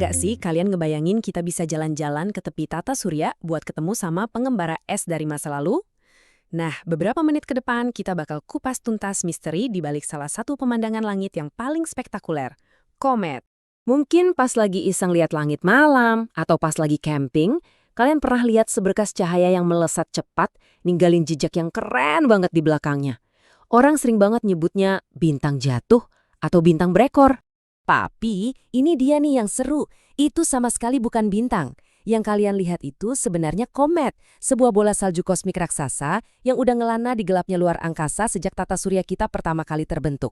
nggak sih kalian ngebayangin kita bisa jalan-jalan ke tepi tata surya buat ketemu sama pengembara es dari masa lalu? Nah, beberapa menit ke depan kita bakal kupas tuntas misteri di balik salah satu pemandangan langit yang paling spektakuler, komet. Mungkin pas lagi iseng lihat langit malam atau pas lagi camping, kalian pernah lihat seberkas cahaya yang melesat cepat, ninggalin jejak yang keren banget di belakangnya. Orang sering banget nyebutnya bintang jatuh atau bintang berekor. Tapi, ini dia nih yang seru. Itu sama sekali bukan bintang. Yang kalian lihat itu sebenarnya komet, sebuah bola salju kosmik raksasa yang udah ngelana di gelapnya luar angkasa sejak tata surya kita pertama kali terbentuk.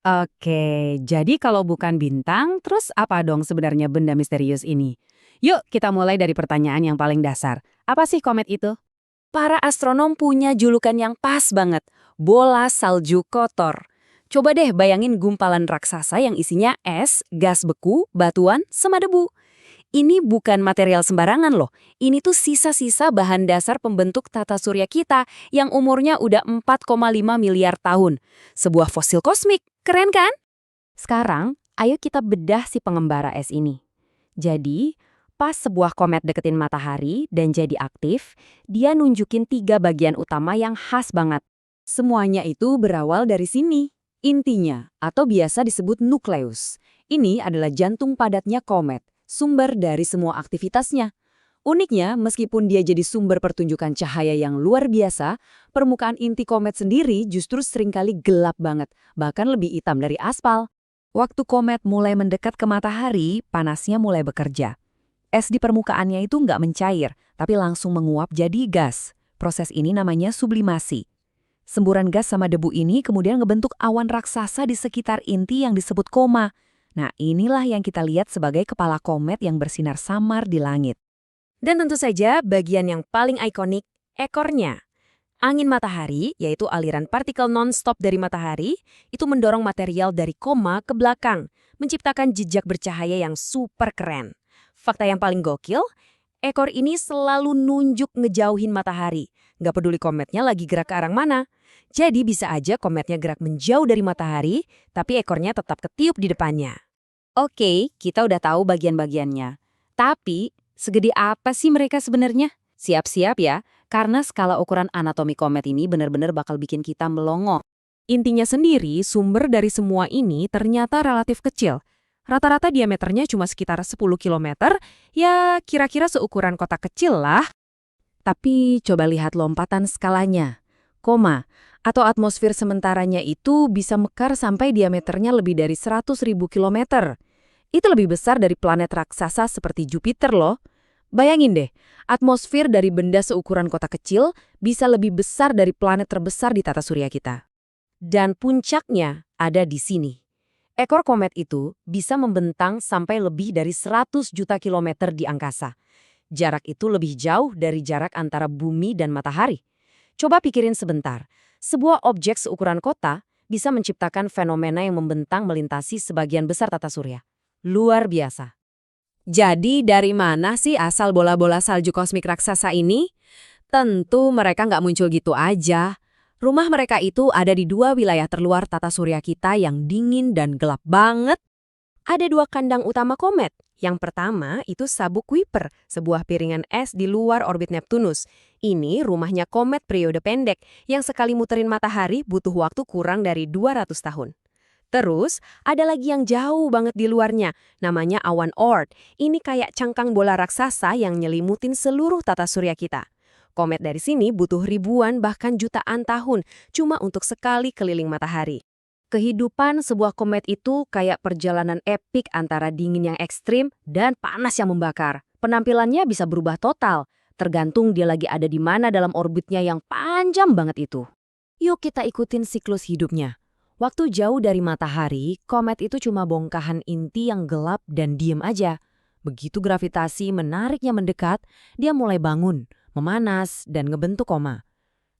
Oke, jadi kalau bukan bintang, terus apa dong sebenarnya benda misterius ini? Yuk, kita mulai dari pertanyaan yang paling dasar. Apa sih komet itu? Para astronom punya julukan yang pas banget, bola salju kotor. Coba deh bayangin gumpalan raksasa yang isinya es, gas beku, batuan, sama debu. Ini bukan material sembarangan loh. Ini tuh sisa-sisa bahan dasar pembentuk tata surya kita yang umurnya udah 4,5 miliar tahun. Sebuah fosil kosmik, keren kan? Sekarang, ayo kita bedah si pengembara es ini. Jadi, pas sebuah komet deketin matahari dan jadi aktif, dia nunjukin 3 bagian utama yang khas banget. Semuanya itu berawal dari sini. Intinya, atau biasa disebut nukleus. Ini adalah jantung padatnya komet, sumber dari semua aktivitasnya. Uniknya, meskipun dia jadi sumber pertunjukan cahaya yang luar biasa, permukaan inti komet sendiri justru seringkali gelap banget, bahkan lebih hitam dari aspal. Waktu komet mulai mendekat ke matahari, panasnya mulai bekerja. Es di permukaannya itu nggak mencair, tapi langsung menguap jadi gas. Proses ini namanya sublimasi. Semburan gas sama debu ini kemudian ngebentuk awan raksasa di sekitar inti yang disebut koma. Nah, inilah yang kita lihat sebagai kepala komet yang bersinar samar di langit. Dan tentu saja bagian yang paling ikonik, ekornya. Angin matahari, yaitu aliran partikel non-stop dari matahari, itu mendorong material dari koma ke belakang, menciptakan jejak bercahaya yang super keren. Fakta yang paling gokil, ekor ini selalu nunjuk ngejauhin matahari. Nggak peduli kometnya lagi gerak ke arah mana. Jadi bisa aja kometnya gerak menjauh dari matahari, tapi ekornya tetap ketiup di depannya. Oke, kita udah tahu bagian-bagiannya. Tapi, segede apa sih mereka sebenarnya? Siap-siap ya, karena skala ukuran anatomi komet ini benar-benar bakal bikin kita melongo. Intinya sendiri, sumber dari semua ini ternyata relatif kecil. Rata-rata diameternya cuma sekitar 10 km, ya kira-kira seukuran kota kecil lah. Tapi coba lihat lompatan skalanya. Koma, atau atmosfer sementaranya itu bisa mekar sampai diameternya lebih dari 100.000 km. Itu lebih besar dari planet raksasa seperti Jupiter loh. Bayangin deh, atmosfer dari benda seukuran kota kecil bisa lebih besar dari planet terbesar di tata surya kita. Dan puncaknya ada di sini. Ekor komet itu bisa membentang sampai lebih dari 100 juta kilometer di angkasa. Jarak itu lebih jauh dari jarak antara bumi dan matahari. Coba pikirin sebentar, sebuah objek seukuran kota bisa menciptakan fenomena yang membentang melintasi sebagian besar tata surya. Luar biasa. Jadi dari mana sih asal bola-bola salju kosmik raksasa ini? Tentu mereka nggak muncul gitu aja. Rumah mereka itu ada di 2 wilayah terluar tata surya kita yang dingin dan gelap banget. Ada 2 kandang utama komet. Yang pertama itu Sabuk Kuiper, sebuah piringan es di luar orbit Neptunus. Ini rumahnya komet periode pendek yang sekali muterin matahari butuh waktu kurang dari 200 tahun. Terus, ada lagi yang jauh banget di luarnya, namanya awan Oort. Ini kayak cangkang bola raksasa yang nyelimutin seluruh tata surya kita. Komet dari sini butuh ribuan bahkan jutaan tahun cuma untuk sekali keliling matahari. Kehidupan sebuah komet itu kayak perjalanan epik antara dingin yang ekstrim dan panas yang membakar. Penampilannya bisa berubah total, tergantung dia lagi ada di mana dalam orbitnya yang panjang banget itu. Yuk kita ikutin siklus hidupnya. Waktu jauh dari matahari, komet itu cuma bongkahan inti yang gelap dan diem aja. Begitu gravitasi menariknya mendekat, dia mulai bangun, memanas, dan ngebentuk koma.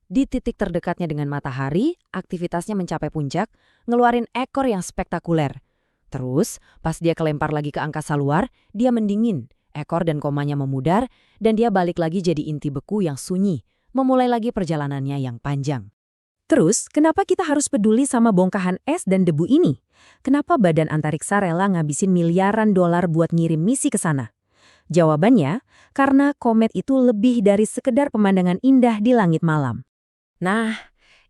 Di titik terdekatnya dengan matahari, aktivitasnya mencapai puncak, ngeluarin ekor yang spektakuler. Terus, pas dia kelempar lagi ke angkasa luar, dia mendingin, ekor dan komanya memudar, dan dia balik lagi jadi inti beku yang sunyi, memulai lagi perjalanannya yang panjang. Terus, kenapa kita harus peduli sama bongkahan es dan debu ini? Kenapa Badan Antariksa rela ngabisin miliaran dolar buat ngirim misi ke sana? Jawabannya, karena komet itu lebih dari sekedar pemandangan indah di langit malam. Nah,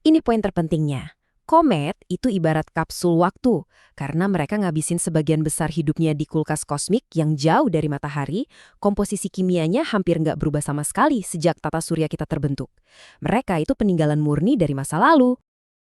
ini poin terpentingnya. Komet itu ibarat kapsul waktu, karena mereka ngabisin sebagian besar hidupnya di kulkas kosmik yang jauh dari matahari, komposisi kimianya hampir nggak berubah sama sekali sejak tata surya kita terbentuk. Mereka itu peninggalan murni dari masa lalu.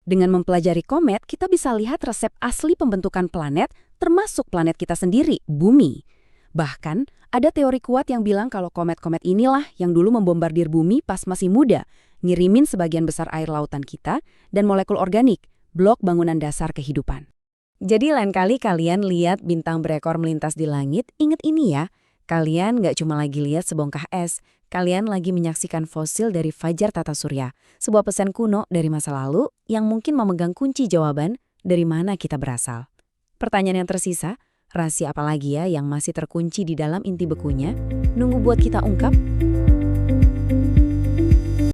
Dengan mempelajari komet, kita bisa lihat resep asli pembentukan planet, termasuk planet kita sendiri, Bumi. Bahkan, ada teori kuat yang bilang kalau komet-komet inilah yang dulu membombardir Bumi pas masih muda, ngirimin sebagian besar air lautan kita dan molekul organik, blok bangunan dasar kehidupan. Jadi lain kali kalian lihat bintang berekor melintas di langit, ingat ini ya, kalian nggak cuma lagi lihat sebongkah es, kalian lagi menyaksikan fosil dari fajar tata surya, sebuah pesan kuno dari masa lalu yang mungkin memegang kunci jawaban dari mana kita berasal. Pertanyaan yang tersisa, rahasia apa lagi ya yang masih terkunci di dalam inti bekunya, nunggu buat kita ungkap?